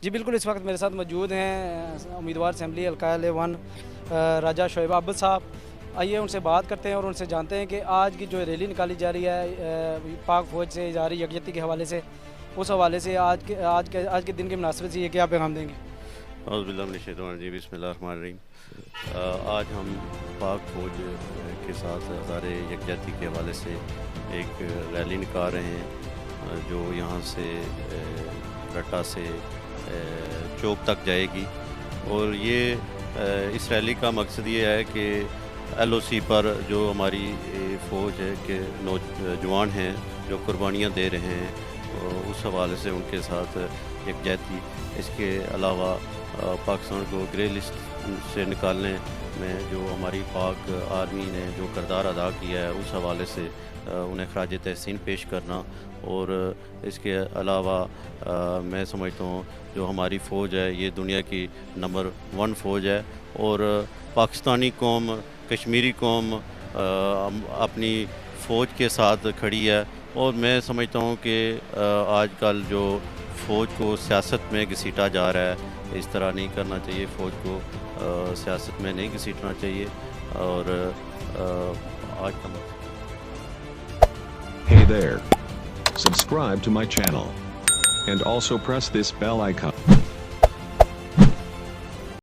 جی بالکل، اس وقت میرے ساتھ موجود ہیں امیدوار اسمبلی حلقہ الیون راجہ شعیب عابد صاحب. آئیے ان سے بات کرتے ہیں اور ان سے جانتے ہیں کہ آج کی جو ریلی نکالی جا رہی ہے پاک فوج سے اظہار یکجہتی کے حوالے سے، اس حوالے سے آج کے دن کے مناسبت سے یہ کیا پیغام دیں گے؟ اعوذ باللہ من الشیطان الرجیم، بسم اللہ الرحمن الرحیم. آج ہم پاک فوج کے ساتھ اظہار یکجہتی کے حوالے سے ایک ریلی نکال رہے ہیں جو یہاں سے رٹا سے چوک تک جائے گی. اور یہ اس ریلی کا مقصد یہ ہے کہ ایل او سی پر جو ہماری فوج ہے کہ نوجوان ہیں جو قربانیاں دے رہے ہیں، اس حوالے سے ان کے ساتھ یکجہتی. اس کے علاوہ پاکستان کو گرے لسٹ سے نکالنے میں جو ہماری پاک آرمی نے جو کردار ادا کیا ہے اس حوالے سے انہیں خراج تحسین پیش کرنا. اور اس کے علاوہ میں سمجھتا ہوں جو ہماری فوج ہے یہ دنیا کی نمبر 1 فوج ہے، اور پاکستانی قوم، کشمیری قوم اپنی فوج کے ساتھ کھڑی ہے. اور میں سمجھتا ہوں کہ آج کل جو فوج کو سیاست میں گھسیٹا جا رہا ہے، اس طرح نہیں کرنا چاہیے. فوج کو سیاست میں نہیں گھسیٹنا چاہیے. اور آج کا Hey there. Subscribe to my channel. And also press this bell icon.